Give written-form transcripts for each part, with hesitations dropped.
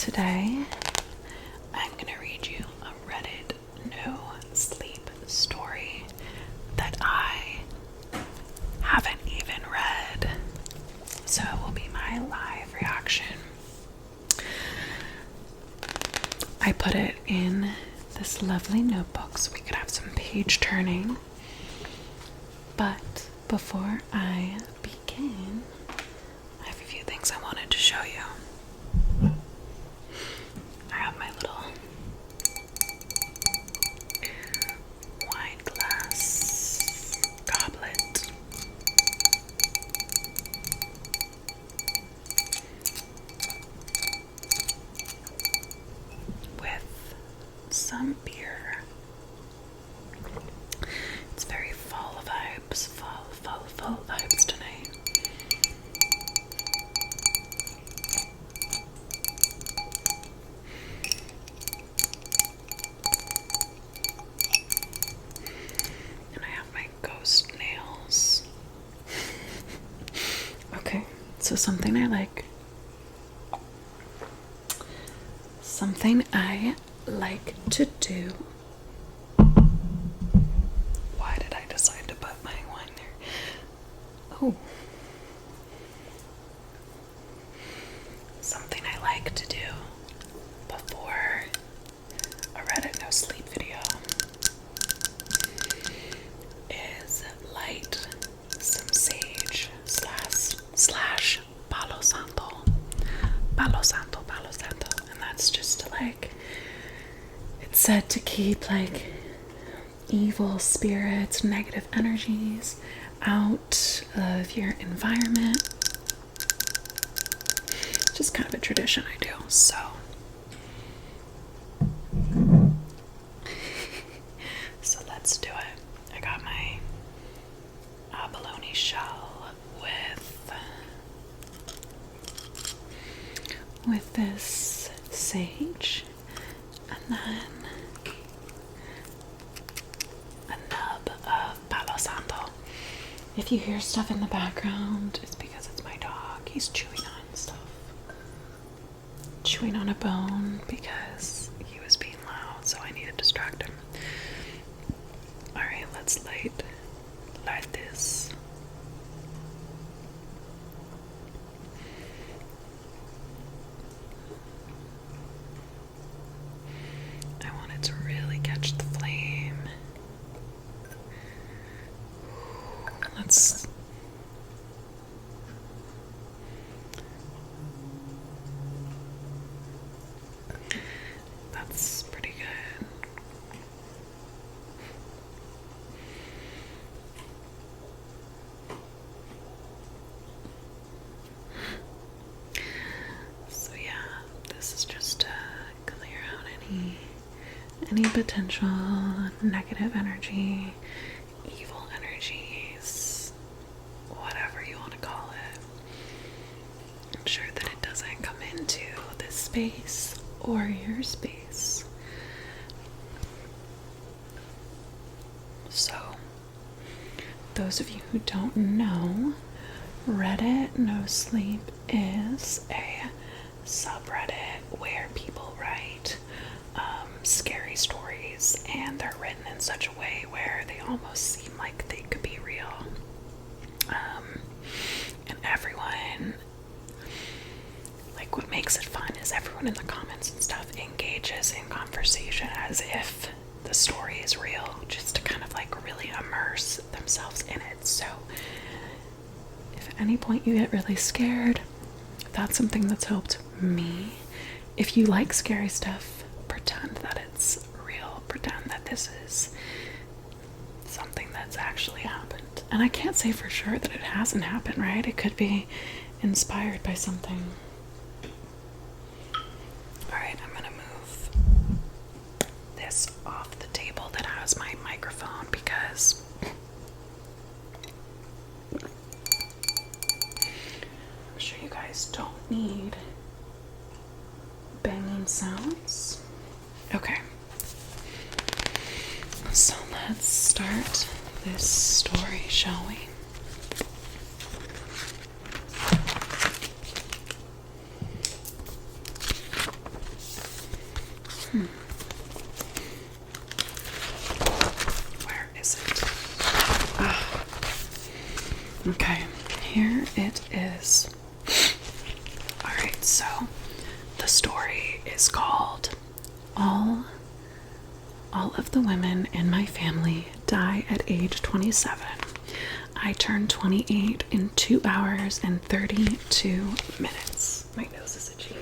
Today, I'm going to read you a Reddit no sleep story that I haven't even read. So it will be my live reaction. I put it in this lovely notebook so we could have some page turning. But before I begin, I have a few things I wanted to show you. I have my little wine glass goblet. With some beer. It's very fall vibes, fall vibes tonight. And I have my ghost nails. Okay, so something I like to do. Why did I decide to put my wine there? Oh. Something I like to do before a Reddit no sleep video is light some sage slash Palo Santo. And that's just to it's said to keep evil spirits, negative energies out of your environment. Just kind of a tradition I do, so. So let's do it. I got my abalone shell with this sage, and then a nub of Palo Santo. If you hear stuff in the background, it's because it's my dog. He's chewing on stuff. Chewing on a bone because he was being loud, so I need to distract him. Alright, let's light this. I want it to really catch the flame. That's pretty good. So yeah, this is just to clear out any potential negative energy, evil energies, whatever you want to call it. Ensure that it doesn't come into this space or your space. So, those of you who don't know, Reddit No Sleep is a subreddit where people write scary stories, and they're written in such a way where they almost seem like they could be real. And everyone, what makes it fun is everyone in the comments and stuff engages in conversation as if the story is real, just to kind of really immerse themselves in it. So if at any point you get really scared, that's something that's helped me. If you like scary stuff, pretend that it's real. Pretend that this is something that's actually happened. And I can't say for sure that it hasn't happened, right? It could be inspired by something. Alright, I'm gonna move this off the table that has my microphone because I'm sure you guys don't need banging sounds. Okay. So let's start this story, shall we? here it is. Alright, so the story is called All of the women in my family die at age 27. I turned 28 in 2 hours and 32 minutes. My nose is itchy.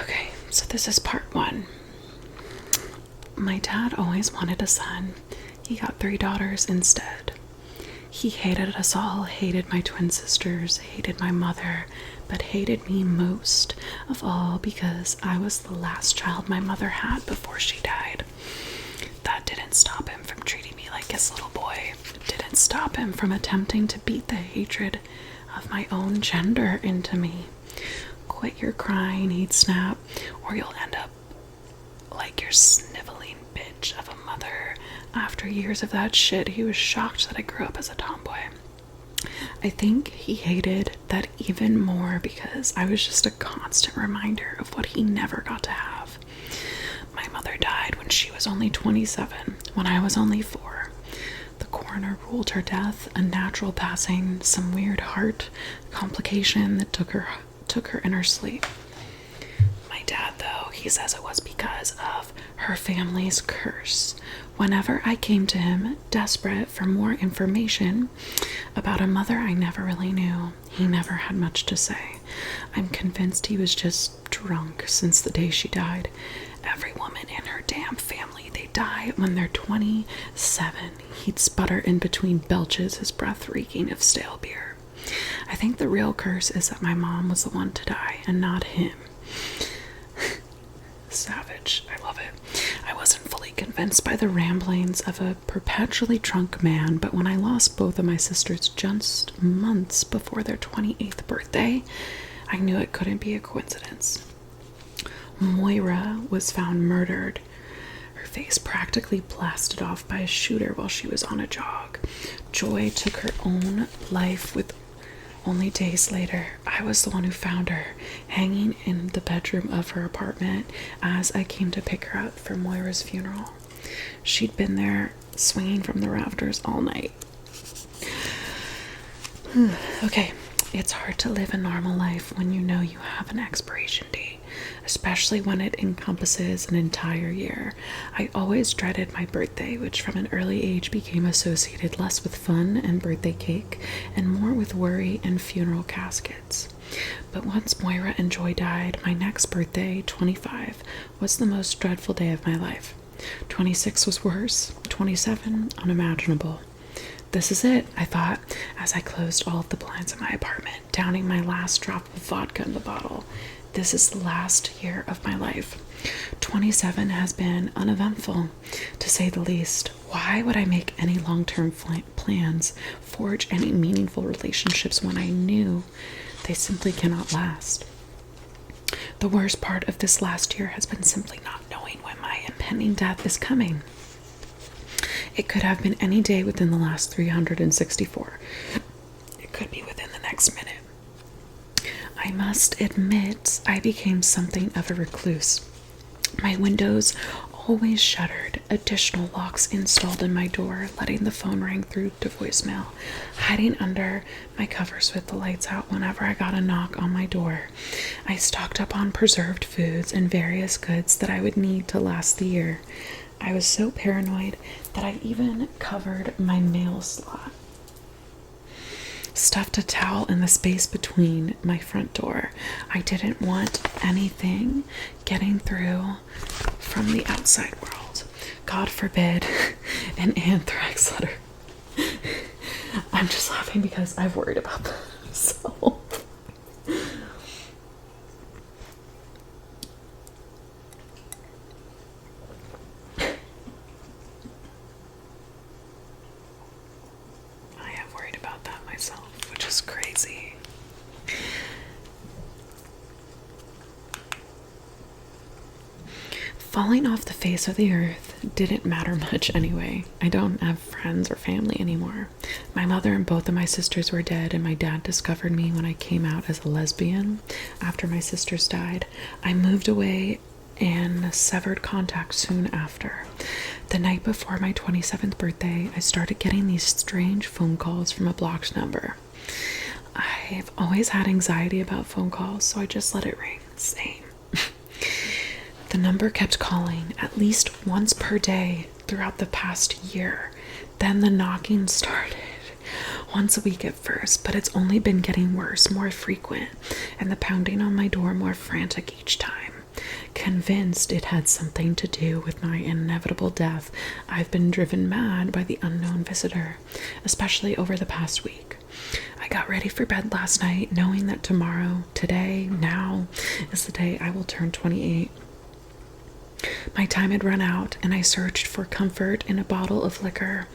Okay, so this is part 1. My dad always wanted a son. He got 3 daughters instead. He hated us all, hated my twin sisters, hated my mother, but hated me most of all because I was the last child my mother had before she died. That didn't stop him from treating me like his little boy. It didn't stop him from attempting to beat the hatred of my own gender into me. Quit your crying, he'd snap, or you'll end up like your sniveling bitch of a mother. After years of that shit, he was shocked that I grew up as a tomboy. I think he hated that even more because I was just a constant reminder of what he never got to have. My mother died when she was only 27, when I was only 4. The coroner ruled her death a natural passing, some weird heart complication that took her in her sleep. My dad, though, he says it was because of her family's curse. Whenever I came to him, desperate for more information about a mother I never really knew, he never had much to say. I'm convinced he was just drunk since the day she died. Every woman in her damn family, they die when they're 27. He'd sputter in between belches, his breath reeking of stale beer. I think the real curse is that my mom was the one to die and not him. Savage. I love it. I wasn't fully convinced by the ramblings of a perpetually drunk man, but when I lost both of my sisters just months before their 28th birthday, I knew it couldn't be a coincidence. Moira was found murdered, her face practically blasted off by a shooter while she was on a jog. Joy took her own life with only days later. I was the one who found her, hanging in the bedroom of her apartment as I came to pick her up for Moira's funeral. She'd been there, swinging from the rafters all night. Okay, it's hard to live a normal life when you know you have an expiration date, especially when it encompasses an entire year. I always dreaded my birthday, which from an early age became associated less with fun and birthday cake and more with worry and funeral caskets. But once Moira and Joy died, my next birthday, 25, was the most dreadful day of my life. 26 was worse, 27 unimaginable. This is it, I thought, as I closed all of the blinds in my apartment, downing my last drop of vodka in the bottle. This is the last year of my life. 27 has been uneventful, to say the least. Why would I make any long-term plans, forge any meaningful relationships when I knew they simply cannot last? The worst part of this last year has been simply not knowing when my impending death is coming. It could have been any day within the last 364. It could be within the next minute. I must admit, I became something of a recluse. My windows always shuttered, additional locks installed in my door, letting the phone ring through to voicemail, hiding under my covers with the lights out whenever I got a knock on my door. I stocked up on preserved foods and various goods that I would need to last the year. I was so paranoid that I even covered my mail slot. Stuffed a towel in the space between my front door. I didn't want anything getting through from the outside world. God forbid an anthrax letter. I'm just laughing because I've worried about that. So which is crazy. Falling off the face of the earth didn't matter much anyway. I don't have friends or family anymore. My mother and both of my sisters were dead, and my dad discovered me when I came out as a lesbian after my sisters died. I moved away and severed contact soon after. The night before my 27th birthday, I started getting these strange phone calls from a blocked number. I've always had anxiety about phone calls, so I just let it ring. Same. The number kept calling at least once per day throughout the past year. Then the knocking started. Once a week at first, but it's only been getting worse, more frequent, and the pounding on my door more frantic each time. Convinced it had something to do with my inevitable death, I've been driven mad by the unknown visitor, especially over the past week. I got ready for bed last night, knowing that tomorrow, today, now, is the day I will turn 28. My time had run out, and I searched for comfort in a bottle of liquor.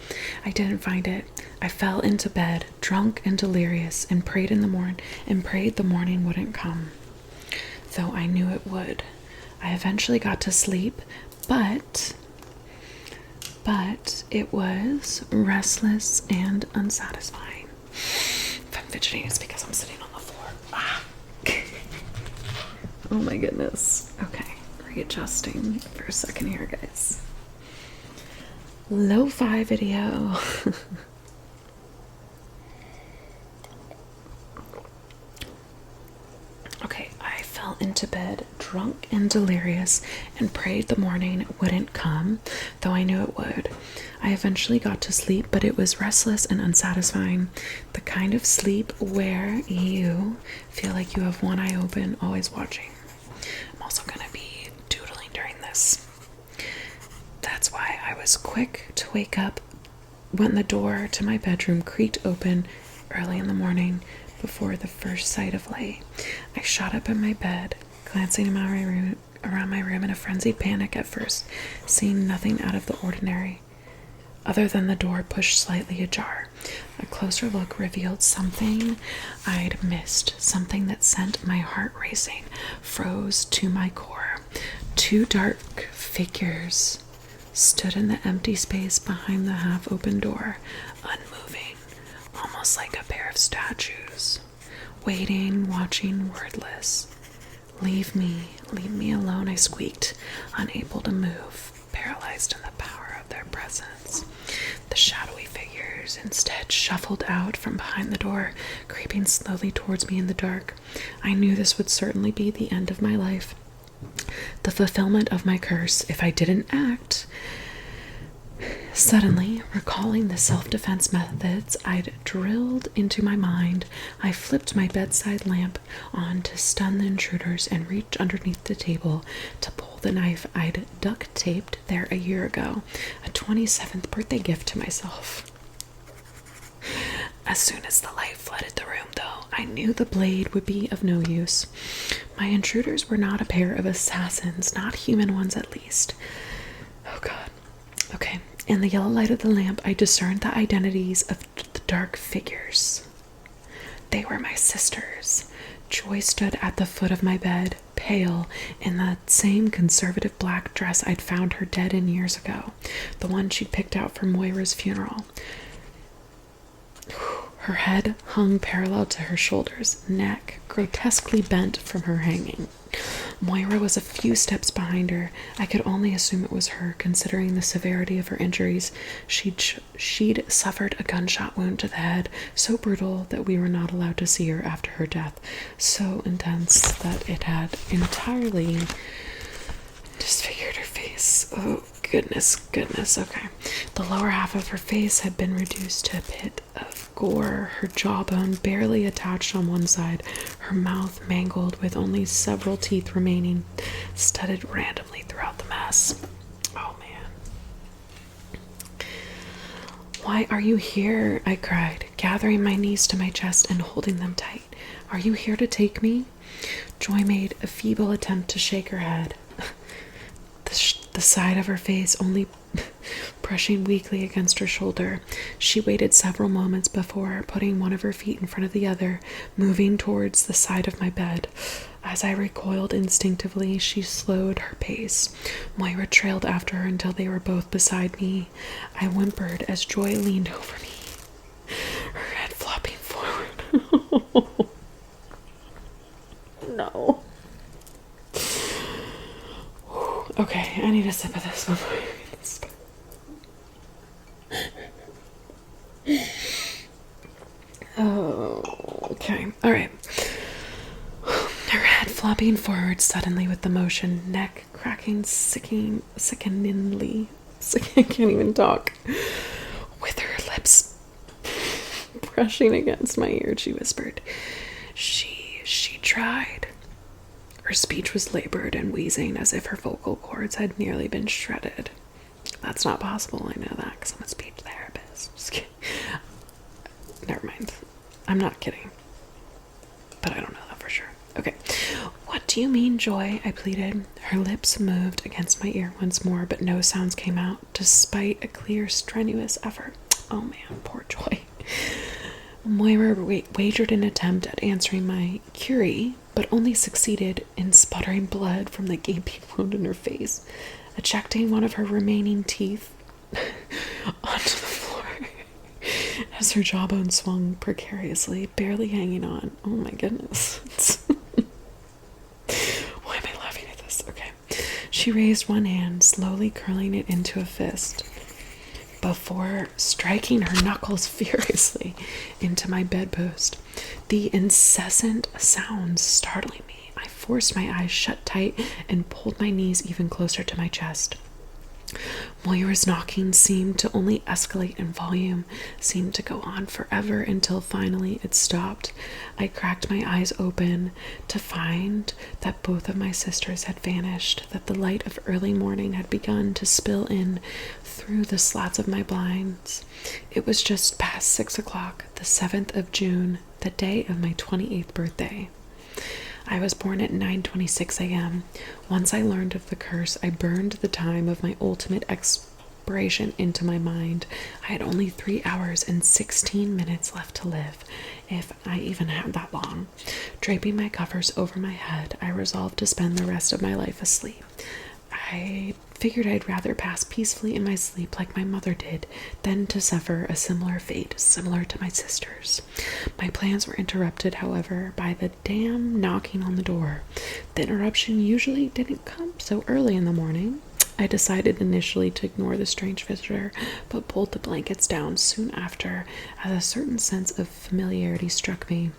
I didn't find it. I fell into bed, drunk and delirious, and prayed the morning wouldn't come, though I knew it would. I eventually got to sleep, but it was restless and unsatisfying. If I'm fidgeting, it's because I'm sitting on the floor. Oh my goodness. Okay. Readjusting for a second here, guys. Lo-fi video. Okay, I fell into bed drunk and delirious and prayed the morning wouldn't come, though I knew it would. I eventually got to sleep, but it was restless and unsatisfying. The kind of sleep where you feel like you have one eye open, always watching. I'm also going to be doodling during this. That's why I was quick to wake up when the door to my bedroom creaked open early in the morning before the first sight of light. I shot up in my bed, glancing around my room in a frenzied panic at first, seeing nothing out of the ordinary, other than the door pushed slightly ajar. A closer look revealed something I'd missed, something that sent my heart racing, froze to my core. Two dark figures stood in the empty space behind the half-open door, unmoving, almost like a pair of statues, waiting, watching, wordless. Leave me alone, I squeaked, unable to move, paralyzed in the power of their presence. The shadowy figures instead shuffled out from behind the door, creeping slowly towards me in the dark. I knew this would certainly be the end of my life, the fulfillment of my curse if I didn't act. Suddenly, recalling the self-defense methods I'd drilled into my mind, I flipped my bedside lamp on to stun the intruders and reached underneath the table to pull the knife I'd duct-taped there a year ago, a 27th birthday gift to myself. As soon as the light flooded the room, though, I knew the blade would be of no use. My intruders were not a pair of assassins, not human ones at least. Oh God. Okay. In the yellow light of the lamp, I discerned the identities of the dark figures. They were my sisters. Joy stood at the foot of my bed, pale, in that same conservative black dress I'd found her dead in years ago, the one she'd picked out for Moira's funeral. Her head hung parallel to her shoulders, neck grotesquely bent from her hanging. Moira was a few steps behind her. I could only assume it was her, considering the severity of her injuries. She'd suffered a gunshot wound to the head, so brutal that we were not allowed to see her after her death, so intense that it had entirely disfigured her face. Oh, goodness, okay. The lower half of her face had been reduced to a pit of gore, her jawbone barely attached on one side, her mouth mangled with only several teeth remaining, studded randomly throughout the mess. Oh, man. Why are you here? I cried, gathering my knees to my chest and holding them tight. Are you here to take me? Joy made a feeble attempt to shake her head. The side of her face only brushing weakly against her shoulder. She waited several moments before putting one of her feet in front of the other, moving towards the side of my bed. As I recoiled instinctively, she slowed her pace. Moira trailed after her until they were both beside me. I whimpered as Joy leaned over me, her head flopping forward. No. Okay, I need a sip of this before I read this. Oh, okay. All right. Her head flopping forward suddenly with the motion, neck cracking sickeningly. I can't even talk. With her lips brushing against my ear, she whispered, She tried. Her speech was labored and wheezing as if her vocal cords had nearly been shredded. That's not possible, I know that, because I'm a speech therapist. Just kidding. Never mind. I'm not kidding. But I don't know that for sure. Okay. What do you mean, Joy? I pleaded. Her lips moved against my ear once more, but no sounds came out, despite a clear, strenuous effort. Oh man, poor Joy. Moira wagered an attempt at answering my query, but only succeeded in sputtering blood from the gaping wound in her face, ejecting one of her remaining teeth onto the floor as her jawbone swung precariously, barely hanging on. Oh my goodness. Why am I laughing at this? Okay. She raised one hand, slowly curling it into a fist, before striking her knuckles furiously into my bedpost. The incessant sounds startling me. I forced my eyes shut tight and pulled my knees even closer to my chest. Moira's knocking seemed to only escalate in volume, seemed to go on forever until finally it stopped. I cracked my eyes open to find that both of my sisters had vanished, that the light of early morning had begun to spill in through the slats of my blinds. It was just past 6 o'clock, the 7th of June, the day of my 28th birthday. I was born at 9:26 a.m. Once I learned of the curse, I burned the time of my ultimate expiration into my mind. I had only 3 hours and 16 minutes left to live, if I even had that long. Draping my covers over my head, I resolved to spend the rest of my life asleep. I figured I'd rather pass peacefully in my sleep like my mother did than to suffer a similar fate, similar to my sister's. My plans were interrupted, however, by the damn knocking on the door. The interruption usually didn't come so early in the morning. I decided initially to ignore the strange visitor, but pulled the blankets down soon after, as a certain sense of familiarity struck me.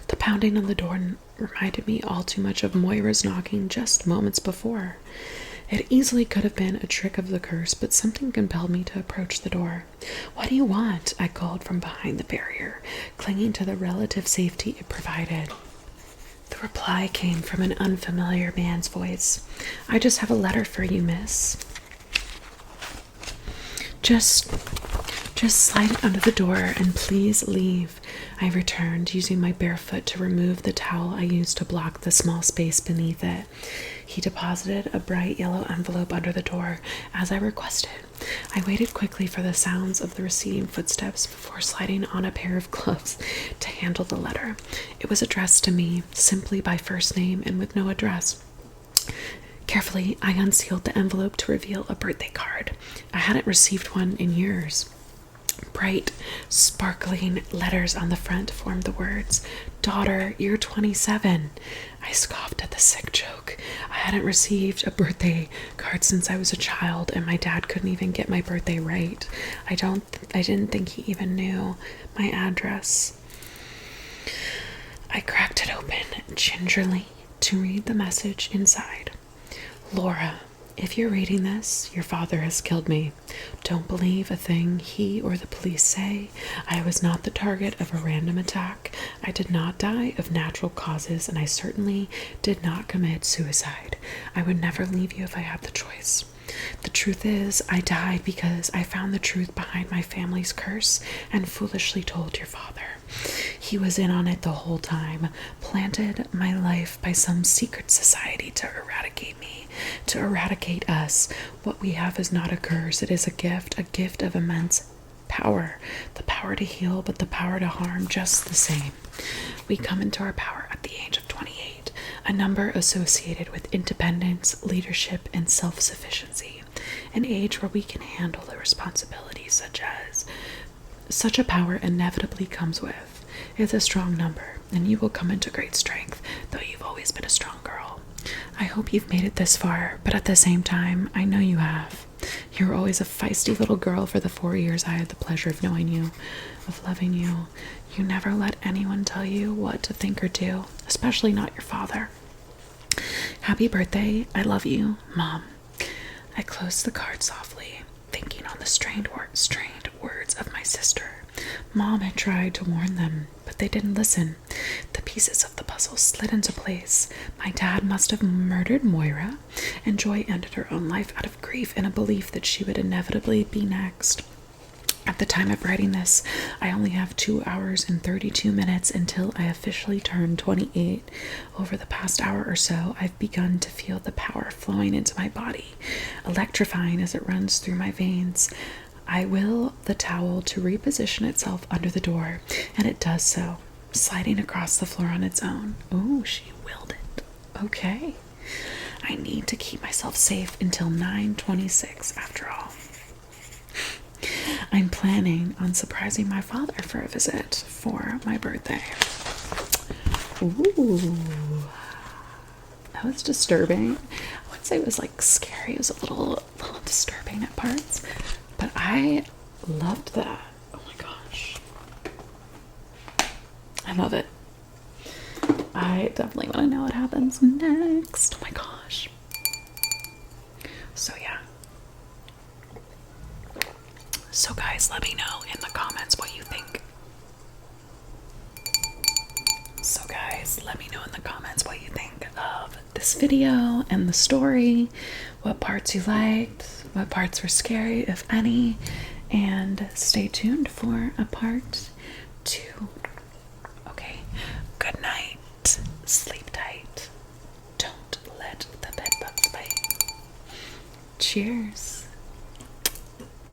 The pounding on the door reminded me all too much of Moira's knocking just moments before. It easily could have been a trick of the curse, but something compelled me to approach the door. "What do you want?" I called from behind the barrier, clinging to the relative safety it provided. The reply came from an unfamiliar man's voice. "I just have a letter for you, miss. Just slide it under the door and please leave." I returned, using my bare foot to remove the towel I used to block the small space beneath it. He deposited a bright yellow envelope under the door, as I requested. I waited quickly for the sounds of the receding footsteps before sliding on a pair of gloves to handle the letter. It was addressed to me, simply by first name and with no address. Carefully, I unsealed the envelope to reveal a birthday card. I hadn't received one in years. Bright, sparkling letters on the front formed the words, "Daughter, you're 27. I scoffed at the sick joke. I hadn't received a birthday card since I was a child, and my dad couldn't even get my birthday right. I didn't think he even knew my address. I cracked it open gingerly to read the message inside. "Laura, if you're reading this, your father has killed me. Don't believe a thing he or the police say. I was not the target of a random attack. I did not die of natural causes, and I certainly did not commit suicide. I would never leave you if I had the choice. The truth is, I died because I found the truth behind my family's curse and foolishly told your father. He was in on it the whole time, planted my life by some secret society to eradicate me, to eradicate us. What we have is not a curse, it is a gift of immense power. The power to heal, but the power to harm just the same. We come into our power at the age of 28, a number associated with independence, leadership, and self-sufficiency, an age where we can handle the responsibilities such a power inevitably comes with. It's a strong number, and you will come into great strength, though you've always been a strong girl. I hope you've made it this far, but at the same time, I know you have. You were always a feisty little girl for the 4 years I had the pleasure of knowing you, of loving you. You never let anyone tell you what to think or do, especially not your father. Happy birthday. I love you, Mom. I closed the card softly, thinking on the strained words of my sister. Mom had tried to warn them, but they didn't listen. The pieces of the puzzle slid into place. My dad must have murdered Moira, and Joy ended her own life out of grief in a belief that she would inevitably be next. At the time of writing this, I only have 2 hours and 32 minutes until I officially turn 28. Over the past hour or so, I've begun to feel the power flowing into my body, electrifying as it runs through my veins. I will the towel to reposition itself under the door, and it does so, sliding across the floor on its own. Oh, she willed it. Okay. I need to keep myself safe until 9:26 after all. I'm planning on surprising my father for a visit for my birthday. Ooh. That was disturbing. I wouldn't say it was like scary. It was a little disturbing at parts. But I loved that. Oh my gosh. I love it. I definitely want to know what happens next. Oh my gosh. So yeah. So guys, let me know in the comments what you think. Of this video and the story. What parts you liked, what parts were scary, if any. And stay tuned for a part 2. Okay, good night. Sleep tight. Don't let the bedbugs bite. Cheers.